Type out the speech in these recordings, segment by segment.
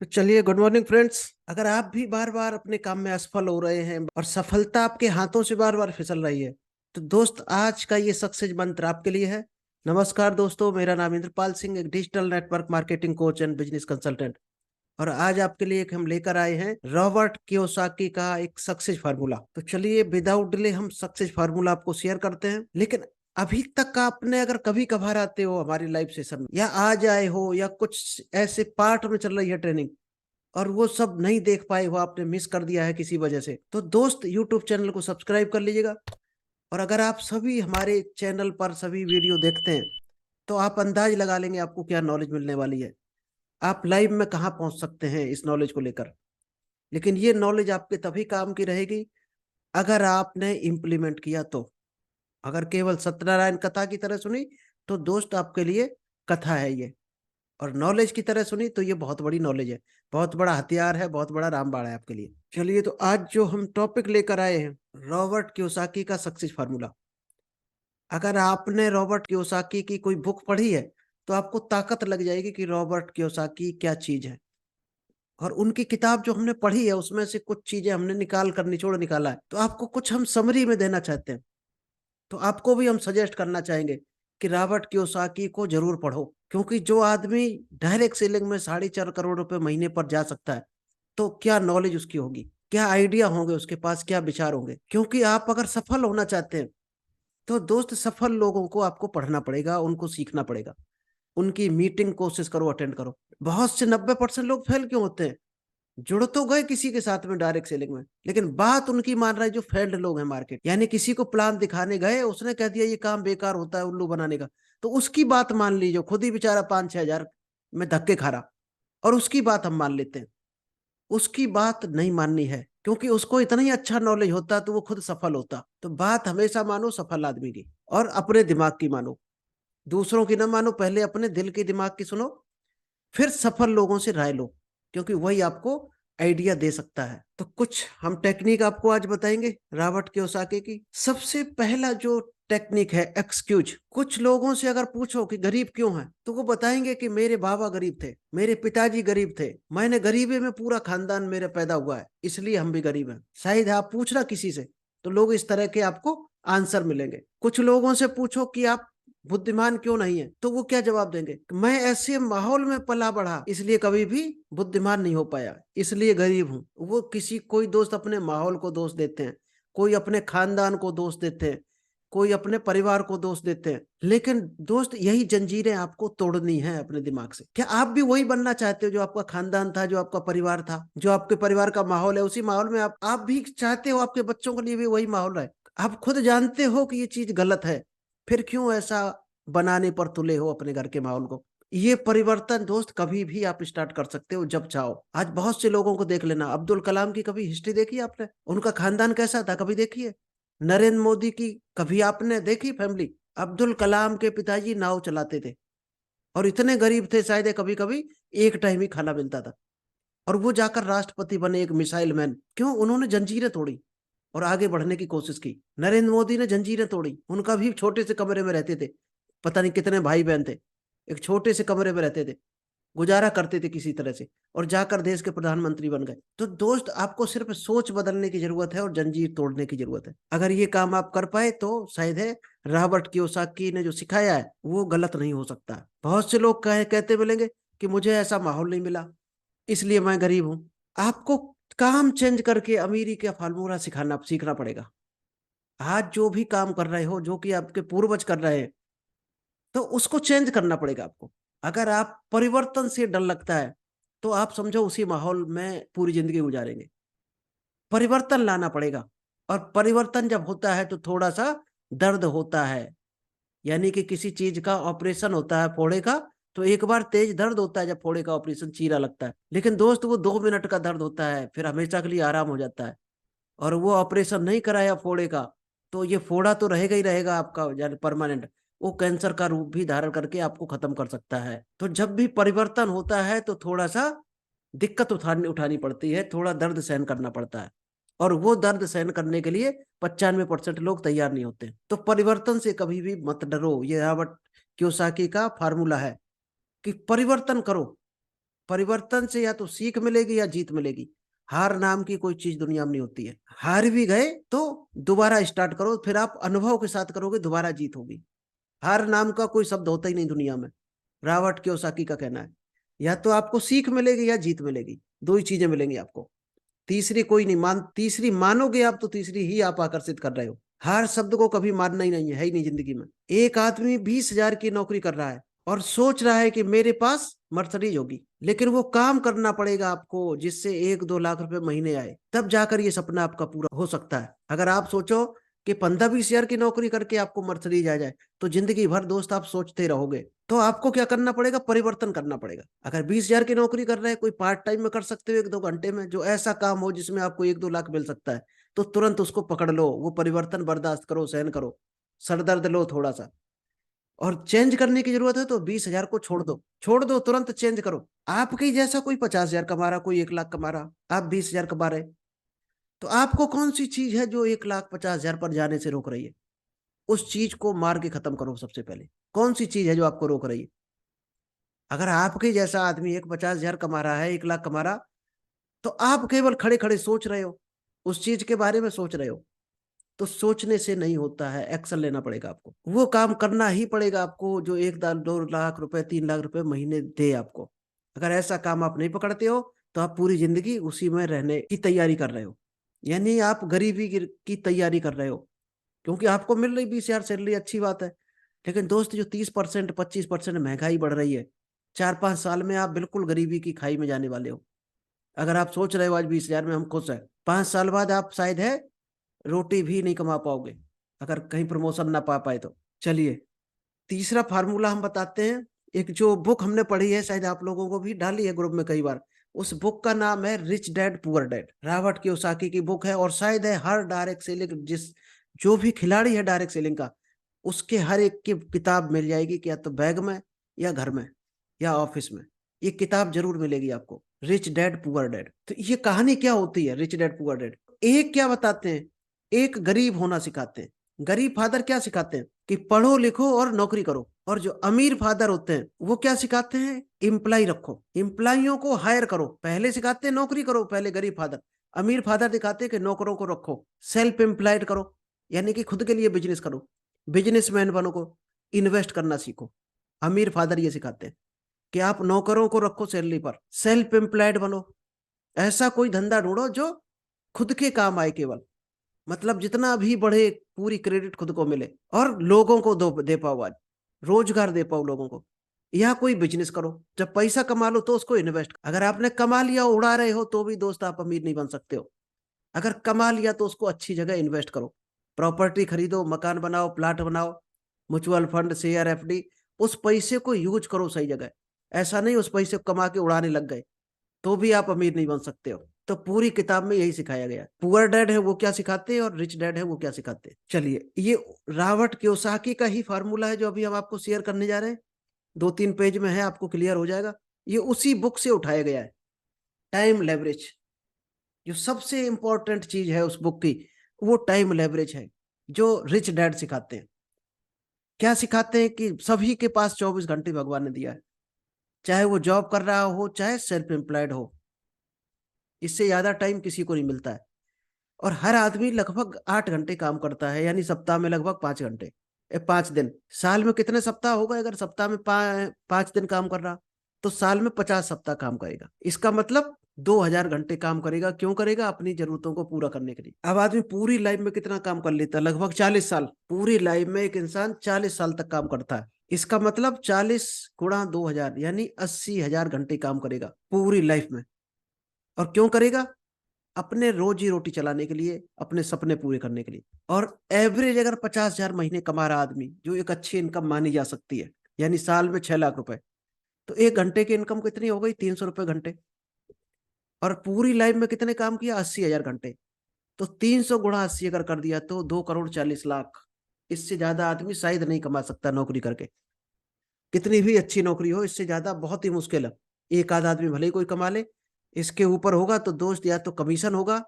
तो चलिए, good morning friends. अगर आप भी बार बार अपने काम में असफल हो रहे हैं और सफलता आपके हाथों से बार बार फिसल रही है, तो दोस्त आज का ये सक्सेस मंत्र आपके लिए है। नमस्कार दोस्तों, मेरा नाम इंद्रपाल सिंह, एक digital network marketing coach and business consultant. और आज आपके लिए एक हम लेकर आए हैं रॉबर्ट कियोसाकी का एक सक्सेस फार्मूला। तो चलिए, विदाउट डिले हम सक्सेस फार्मूला आपको शेयर करते हैं। लेकिन अभी तक आपने अगर कभी कभार आते हो हमारी लाइव सेशन में, या आज आए हो, या कुछ ऐसे पार्ट में चल रही है ट्रेनिंग और वो सब नहीं देख पाए हो, आपने मिस कर दिया है किसी वजह से, तो दोस्त यूट्यूब चैनल को सब्सक्राइब कर लीजिएगा। और अगर आप सभी हमारे चैनल पर सभी वीडियो देखते हैं, तो आप अंदाज लगा लेंगे आपको क्या नॉलेज मिलने वाली है, आप लाइव में कहाँ पहुंच सकते हैं इस नॉलेज को लेकर। लेकिन ये नॉलेज आपके तभी काम की रहेगी अगर आपने इम्प्लीमेंट किया तो। अगर केवल सत्यनारायण कथा की तरह सुनी तो दोस्त आपके लिए कथा है ये, और नॉलेज की तरह सुनी तो ये बहुत बड़ी नॉलेज है, बहुत बड़ा हथियार है, बहुत बड़ा रामबाण है आपके लिए। चलिए, तो आज जो हम टॉपिक लेकर आए हैं, रॉबर्ट कियोसाकी का सक्सेस फार्मूला। अगर आपने रॉबर्ट कियोसाकी की कोई बुक पढ़ी है, तो आपको ताकत लग जाएगी कि रॉबर्ट कियोसाकी क्या चीज है। और उनकी किताब जो हमने पढ़ी है उसमें से कुछ चीजें हमने निकाल कर निचोड़ निकाला है, तो आपको कुछ हम समरी में देना चाहते हैं। तो आपको भी हम सजेस्ट करना चाहेंगे कि रॉबर्ट कियोसाकी को जरूर पढ़ो, क्योंकि जो आदमी डायरेक्ट सेलिंग में 4.5 करोड़ रुपए महीने पर जा सकता है, तो क्या नॉलेज उसकी होगी, क्या आइडिया होंगे उसके पास, क्या विचार होंगे। क्योंकि आप अगर सफल होना चाहते हैं, तो दोस्त सफल लोगों को आपको पढ़ना पड़ेगा, उनको सीखना पड़ेगा, उनकी मीटिंग कोशिश करो, अटेंड करो। बहुत से 90% लोग फेल क्यों होते हैं? जुड़ तो गए किसी के साथ में डायरेक्ट सेलिंग में, लेकिन बात उनकी मान रहा है जो फेल्ड लोग हैं मार्केट, यानी किसी को प्लान दिखाने गए, उसने कह दिया ये काम बेकार होता है उल्लू बनाने का, तो उसकी बात मान लीजिए, खुद ही बेचारा 5-6 हजार में धक्के खा रहा, और उसकी बात हम मान लेते हैं। उसकी बात नहीं माननी है, क्योंकि उसको इतना ही अच्छा नॉलेज होता तो वो खुद सफल होता। तो बात हमेशा मानो सफल आदमी की, और अपने दिमाग की मानो, दूसरों की ना मानो। पहले अपने दिल की दिमाग की सुनो, फिर सफल लोगों से राय लो, क्योंकि वही आपको आइडिया दे सकता है। तो कुछ हम टेक्निक आपको आज बताएंगे रॉबर्ट कियोसाकी की। सबसे पहला जो टेक्निक है, एक्सक्यूज। कुछ लोगों से अगर पूछो कि गरीब क्यों है, तो वो बताएंगे कि मेरे बाबा गरीब थे, मेरे पिताजी गरीब थे, मैंने गरीबी में पूरा खानदान मेरा पैदा हुआ है, इसलिए हम भी गरीब हैं। शायद आप पूछना किसी से, तो लोग इस तरह के आपको आंसर मिलेंगे। कुछ लोगों से पूछो कि आप बुद्धिमान क्यों नहीं है, तो वो क्या जवाब देंगे? मैं ऐसे माहौल में पला बढ़ा, इसलिए कभी भी बुद्धिमान नहीं हो पाया, इसलिए गरीब हूं। वो किसी कोई दोस्त अपने माहौल को दोष देते हैं, कोई अपने खानदान को दोष देते हैं, कोई अपने परिवार को दोष देते हैं। लेकिन दोस्त, यही जंजीरें आपको तोड़नी है अपने दिमाग से। क्या आप भी वही बनना चाहते हो जो आपका खानदान था, जो आपका परिवार था, जो आपके परिवार का माहौल है, उसी माहौल में आप भी चाहते हो आपके बच्चों के लिए भी वही माहौल रहे? आप खुद जानते हो कि ये चीज गलत है, फिर क्यों ऐसा बनाने पर तुले हो अपने घर के माहौल को? ये परिवर्तन दोस्त कभी भी आप स्टार्ट कर सकते हो जब चाहो। आज बहुत से लोगों को देख लेना, अब्दुल कलाम की कभी हिस्ट्री देखी आपने? उनका खानदान कैसा था, कभी देखी है? नरेंद्र मोदी की कभी आपने देखी फैमिली? अब्दुल कलाम के पिताजी नाव चलाते थे, और इतने गरीब थे, शायद कभी कभी एक टाइम ही खाना मिलता था, और वो जाकर राष्ट्रपति बने, एक मिसाइल मैन। क्यों? उन्होंने जंजीरें तोड़ी और आगे बढ़ने की कोशिश की। नरेंद्र मोदी ने जंजीरें तोड़ी, उनका भी छोटे से कमरे में रहते थे, पता नहीं कितने भाई बहन थे, एक छोटे से कमरे में रहते थे, गुजारा करते थे किसी तरह से, और जाकर देश के प्रधानमंत्री बन गए। तो दोस्त, आपको सिर्फ सोच बदलने की जरूरत है और जंजीर तोड़ने की जरूरत है। अगर ये काम आप कर पाए तो शायद है रॉबर्ट कियोसाकी ने जो सिखाया है वो गलत नहीं हो सकता। बहुत से लोग कहते मिलेंगे कि मुझे ऐसा माहौल नहीं मिला, इसलिए मैं गरीब हूं। आपको काम चेंज करके अमीरी का फार्मूला सिखाना सीखना पड़ेगा। आज जो भी काम कर रहे हो, जो कि आपके पूर्वज कर रहे हैं, तो उसको चेंज करना पड़ेगा आपको। अगर आप परिवर्तन से डर लगता है, तो आप समझो उसी माहौल में पूरी जिंदगी गुजारेंगे। परिवर्तन लाना पड़ेगा, और परिवर्तन जब होता है तो थोड़ा सा दर्द होता है। यानी कि किसी चीज का ऑपरेशन होता है फोड़े का, तो एक बार तेज दर्द होता है जब फोड़े का ऑपरेशन, चीरा लगता है। लेकिन दोस्त, वो 2 मिनट का दर्द होता है, फिर हमेशा के लिए आराम हो जाता है। और वो ऑपरेशन नहीं कराया फोड़े का, तो ये फोड़ा तो रहेगा ही रहेगा आपका, यानी परमानेंट। वो कैंसर का रूप भी धारण करके आपको खत्म कर सकता है। तो जब भी परिवर्तन होता है तो थोड़ा सा दिक्कत उठानी उठानी पड़ती है, थोड़ा दर्द सहन करना पड़ता है। और वो दर्द सहन करने के लिए 95% लोग तैयार नहीं होते। तो परिवर्तन से कभी भी मत डरो, ये रॉबर्ट कियोसाकी का फार्मूला है कि परिवर्तन करो। परिवर्तन से या तो सीख मिलेगी या जीत मिलेगी। हार नाम की कोई चीज दुनिया में नहीं होती है। हार भी गए तो दोबारा स्टार्ट करो, फिर आप अनुभव के साथ करोगे, दोबारा जीत होगी। हार नाम का कोई शब्द होता ही नहीं दुनिया में। रॉबर्ट कियोसाकी का कहना है। या तो आपको सीख मिलेगी या जीत मिलेगी, दो ही चीजें मिलेंगी आपको। तीसरी कोई नहीं मान, तीसरी मानोगे आप तो तीसरी ही आप आकर्षित कर रहे हो। हार शब्द को कभी मानना ही नहीं है ही नहीं जिंदगी में। एक आदमी 20,000 की नौकरी कर रहा है और सोच रहा है कि मेरे पास मर्सिडीज होगी, लेकिन वो काम करना पड़ेगा आपको जिससे 1-2 लाख रुपए महीने आए, तब जाकर ये सपना आपका पूरा हो सकता है। अगर आप सोचो कि 15-20 हजार की नौकरी करके आपको मर्सिडीज आ जाए, तो जिंदगी भर दोस्त आप सोचते रहोगे। तो आपको क्या करना पड़ेगा, परिवर्तन करना पड़ेगा। अगर 20,000 की नौकरी कर रहे हैं, कोई पार्ट टाइम में कर सकते हो 1-2 घंटे में, जो ऐसा काम हो जिसमें आपको 1-2 लाख मिल सकता है, तो तुरंत उसको पकड़ लो। वो परिवर्तन बर्दाश्त करो, सहन करो, सर दर्द लो थोड़ा सा। और चेंज करने की जरूरत है तो 20,000 को छोड़ दो, छोड़ दो, तुरंत चेंज करो। आपके जैसा कोई 50,000 कमा रहा, कोई 1 लाख कमा रहा, आप 20,000 कमा रहे, तो आपको कौन सी चीज है जो 1,50,000 पर जाने से रोक रही है? उस चीज को मार के खत्म करो सबसे पहले। कौन सी चीज है जो आपको रोक रही है? अगर आपके जैसा आदमी एक 50,000 कमा रहा है, 1 लाख कमा रहा, तो आप केवल खड़े खड़े सोच रहे हो, उस चीज के बारे में सोच रहे हो। तो सोचने से नहीं होता है, एक्शन लेना पड़ेगा आपको। वो काम करना ही पड़ेगा आपको जो 1-2 लाख रुपए, 3 लाख रुपए महीने दे आपको। अगर ऐसा काम आप नहीं पकड़ते हो, तो आप पूरी जिंदगी उसी में रहने की तैयारी कर रहे हो, यानी आप गरीबी की तैयारी कर रहे हो। क्योंकि आपको मिल रही 20,000 सैलरी, अच्छी बात है। लेकिन दोस्त, जो 30%, 25% महंगाई बढ़ रही है, 4-5 साल में आप बिल्कुल गरीबी की खाई में जाने वाले हो। अगर आप सोच रहे हो आज 20,000 में हम खुश हैं, 5 साल बाद आप शायद है रोटी भी नहीं कमा पाओगे, अगर कहीं प्रमोशन ना पा पाए तो। चलिए, तीसरा फार्मूला हम बताते हैं। एक जो बुक हमने पढ़ी है, शायद आप लोगों को भी डाली है ग्रुप में कई बार। उस बुक का नाम है rich dad poor dad, Robert Kiyosaki की बुक है। और शायद है हर डायरेक्ट सेलिंग, जिस जो भी खिलाड़ी है डायरेक्ट सेलिंग का, उसके हर एक की किताब मिल जाएगी, क्या तो बैग में या घर में या ऑफिस में, ये किताब जरूर मिलेगी आपको, रिच डैड पुअर डैड। तो ये कहानी क्या होती है रिच डैड पुअर डैड? एक क्या बताते हैं, एक गरीब होना सिखाते हैं। गरीब फादर क्या सिखाते हैं कि पढ़ो लिखो और नौकरी करो। और जो अमीर फादर होते हैं वो क्या सिखाते हैं, इम्प्लाई रखो, इम्प्लाइयों को हायर करो। पहले सिखाते हैं नौकरी करो पहले गरीब फादर। अमीर फादर दिखाते हैं कि नौकरों को रखो, सेल्फ एम्प्लॉयड करो, यानी कि खुद के लिए बिजनेस करो, बिजनेसमैन बनो, को इन्वेस्ट करना सीखो। अमीर फादर ये सिखाते हैं कि आप नौकरों को रखो सैलरी पर, सेल्फ एम्प्लॉयड बनो। ऐसा कोई धंधा ढूंढो जो खुद के काम आए केवल, मतलब जितना भी बढ़े पूरी क्रेडिट खुद को मिले और लोगों को दो दे पाओ, आज रोजगार दे पाओ लोगों को। या कोई बिजनेस करो, जब पैसा कमा लो तो उसको इन्वेस्ट। अगर आपने कमा लिया उड़ा रहे हो तो भी दोस्त आप अमीर नहीं बन सकते हो। अगर कमा लिया तो उसको अच्छी जगह इन्वेस्ट करो, प्रॉपर्टी खरीदो, मकान बनाओ, प्लाट बनाओ, म्यूचुअल फंड, शेयर, एफडी। उस पैसे को यूज करो सही जगह। ऐसा नहीं उस पैसे को कमा के उड़ाने लग गए, तो भी आप अमीर नहीं बन सकते हो। तो पूरी किताब में यही सिखाया गया है। पुअर डैड है वो क्या सिखाते हैं और रिच डैड है वो क्या सिखाते हैं। चलिए, ये रॉबर्ट कियोसाकी का ही फार्मूला है जो अभी हम आपको शेयर करने जा रहे हैं। 2-3 पेज में है, आपको क्लियर हो जाएगा। ये उसी बुक से उठाया गया है। टाइम लेवरेज, जो सबसे इंपॉर्टेंट चीज है उस बुक की, वो टाइम लेवरेज है, जो रिच डैड सिखाते हैं। क्या सिखाते हैं कि सभी के पास 24 घंटे भगवान ने दिया है, चाहे वो जॉब कर रहा हो चाहे सेल्फ एम्प्लॉयड हो। इससे ज्यादा टाइम किसी को नहीं मिलता है। और हर आदमी लगभग 8 घंटे काम करता है, यानी सप्ताह में लगभग 5 घंटे। 5 दिन, साल में कितने सप्ताह होगा? अगर सप्ताह में 5 दिन काम कर रहा, तो साल में 50 सप्ताह काम करेगा। इसका मतलब 2,000 घंटे काम करेगा। क्यों करेगा? अपनी जरूरतों को पूरा करने के लिए। अब आदमी पूरी लाइफ में कितना काम कर लेता है? लगभग 40 साल। पूरी लाइफ में एक इंसान 40 साल तक काम करता है। इसका मतलब 40 × 2,000 यानी 80,000 घंटे काम करेगा पूरी लाइफ में। और क्यों करेगा? अपने रोजी रोटी चलाने के लिए, अपने सपने पूरे करने के लिए। और एवरेज अगर 50,000 महीने कमा रहा आदमी, जो एक अच्छी इनकम मानी जा सकती है, यानी साल में 6 लाख रुपए, तो 1 घंटे की इनकम कितनी हो गई? 300 रुपए घंटे। और पूरी लाइफ में कितने काम किया? 80,000 घंटे। तो 300 × 80 अगर कर दिया तो 2,40,00,000। इससे ज्यादा आदमी शायद नहीं कमा सकता नौकरी करके, कितनी भी अच्छी नौकरी हो। इससे ज्यादा बहुत ही मुश्किल है। एक आध आदमी भले ही कोई कमा ले, इसके ऊपर होगा तो दोस्त या तो कमीशन होगा,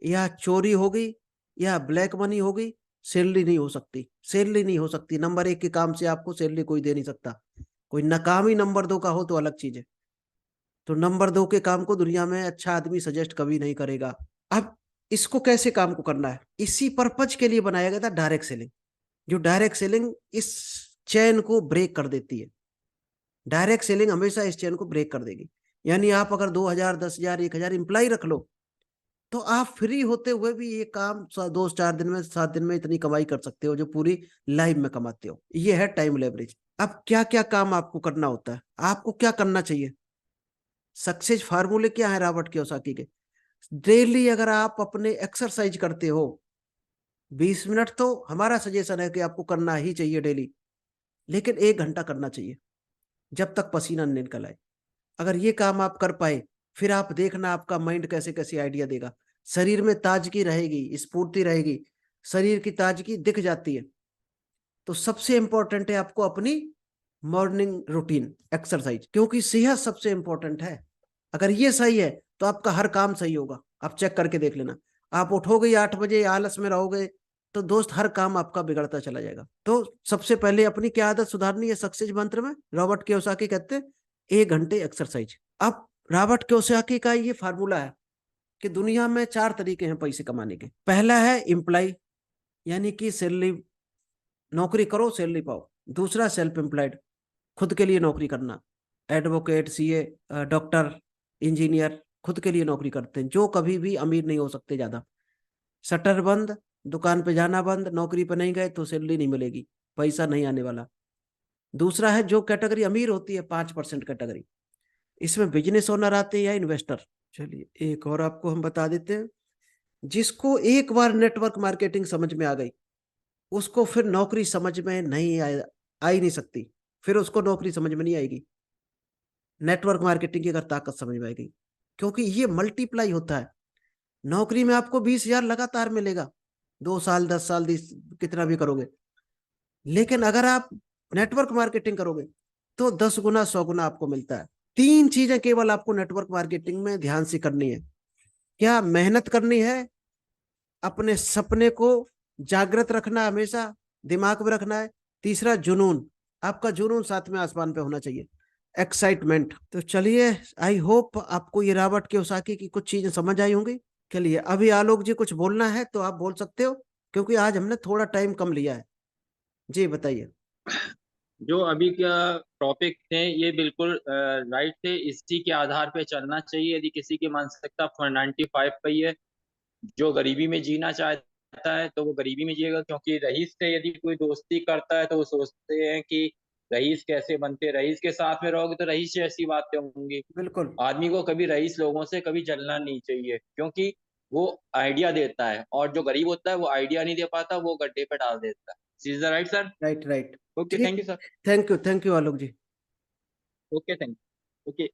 या चोरी होगी, या ब्लैक मनी होगी। सैलरी नहीं हो सकती, सैलरी नहीं हो सकती। नंबर 1 के काम से आपको सैलरी कोई दे नहीं सकता। कोई नाकामी नंबर 2 का हो तो अलग चीज है। तो नंबर 2 के काम को दुनिया में अच्छा आदमी सजेस्ट कभी नहीं करेगा। अब इसको कैसे काम को करना है, इसी पर्पज के लिए बनाया गया था डायरेक्ट सेलिंग। जो डायरेक्ट सेलिंग इस चेन को ब्रेक कर देती है। डायरेक्ट सेलिंग हमेशा इस चेन को ब्रेक कर देगी। यानी आप अगर 2,000, 10,000, 1,000 इंप्लाई रख लो, तो आप फ्री होते हुए भी ये काम 2-4 दिन में, 7 दिन में इतनी कमाई कर सकते हो जो पूरी लाइफ में कमाते हो। ये है टाइम लेवरेज। अब क्या क्या काम आपको करना होता है, आपको क्या करना चाहिए, सक्सेस फार्मूले क्या है रॉबर्ट कियोसाकी के। डेली अगर आप अपने एक्सरसाइज करते हो 20 मिनट, तो हमारा सजेशन है कि आपको करना ही चाहिए डेली, लेकिन 1 घंटा करना चाहिए जब तक पसीना न निकल आए। अगर ये काम आप कर पाए, फिर आप देखना आपका माइंड कैसे कैसे आइडिया देगा। शरीर में ताजगी रहेगी, स्फूर्ति रहेगी, शरीर की ताजगी दिख जाती है। तो सबसे इंपॉर्टेंट है आपको अपनी मॉर्निंग रूटीन एक्सरसाइज, क्योंकि सेहत सबसे इंपॉर्टेंट है। अगर ये सही है तो आपका हर काम सही होगा। आप चेक करके देख लेना, आप उठोगे 8 बजे, आलस में रहोगे, तो दोस्त हर काम आपका बिगड़ता चला जाएगा। तो सबसे पहले अपनी क्या आदत सुधारनी है, सक्सेस मंत्र में रॉबर्ट कियोसाकी कहते हैं 1 घंटे एक्सरसाइज। अब रॉबर्ट कियोसाकी का ये फार्मूला है कि दुनिया में 4 तरीके हैं पैसे कमाने के। पहला है एम्प्लॉय, यानी कि सैलरी, नौकरी करो सैलरी पाओ। दूसरा सेल्फ एम्प्लॉयड, खुद के लिए नौकरी करना, एडवोकेट, सीए, डॉक्टर, इंजीनियर खुद के लिए नौकरी करते हैं, जो कभी भी अमीर नहीं हो सकते ज्यादा। शटर बंद, दुकान पे जाना बंद, नौकरी पे नहीं गए तो सैलरी नहीं मिलेगी, पैसा नहीं आने वाला। दूसरा है जो कैटेगरी अमीर होती है, 5% कैटेगरी, इसमें बिजनेस ओनर आते हैं या इन्वेस्टर। चलिए एक और आपको हम बता देते हैं, जिसको एक बार नेटवर्क मार्केटिंग समझ में आ गई, उसको फिर नौकरी समझ में नहीं आ ही नहीं सकती, फिर उसको नौकरी समझ में नहीं आएगी। नेटवर्क मार्केटिंग की अगर ताकत समझ में आएगी, क्योंकि ये मल्टीप्लाई होता है। नौकरी में आपको 20,000 लगातार मिलेगा, 2 साल, 10 साल, कितना भी करोगे। लेकिन अगर आप नेटवर्क मार्केटिंग करोगे तो 10 गुना, 100 गुना आपको मिलता है। 3 चीजें केवल आपको नेटवर्क मार्केटिंग में ध्यान से करनी है। क्या मेहनत करनी है, अपने सपने को जागृत रखना, हमेशा दिमाग में रखना है। तीसरा जुनून, आपका जुनून साथ में आसमान पे होना चाहिए, एक्साइटमेंट। तो चलिए, आई होप आपको ये रॉबर्ट कियोसाकी की कुछ चीजें समझ आई होंगी। चलिए अभी आलोक जी कुछ बोलना है तो आप बोल सकते हो, क्योंकि आज हमने थोड़ा टाइम कम लिया है। जी बताइए। जो अभी का टॉपिक थे ये बिल्कुल राइट थे। इसी के आधार पे चलना चाहिए। यदि किसी की मानसिकता 95 पे ही है, जो गरीबी में जीना चाहता है तो वो गरीबी में जिएगा, क्योंकि रईस से यदि कोई दोस्ती करता है तो वो सोचते हैं कि रईस कैसे बनते, रईस के साथ में रहोगे तो रईस जैसी बातें होंगी। बिल्कुल। आदमी को कभी रईस लोगों से कभी जलना नहीं चाहिए, क्योंकि वो आइडिया देता है और जो गरीब होता है वो आइडिया नहीं दे पाता, वो गड्ढे पे डाल देता है। Is the right sir? Right right. Okay, thank ठीक। You sir. Thank you Alok ji. Okay, thank you. Okay.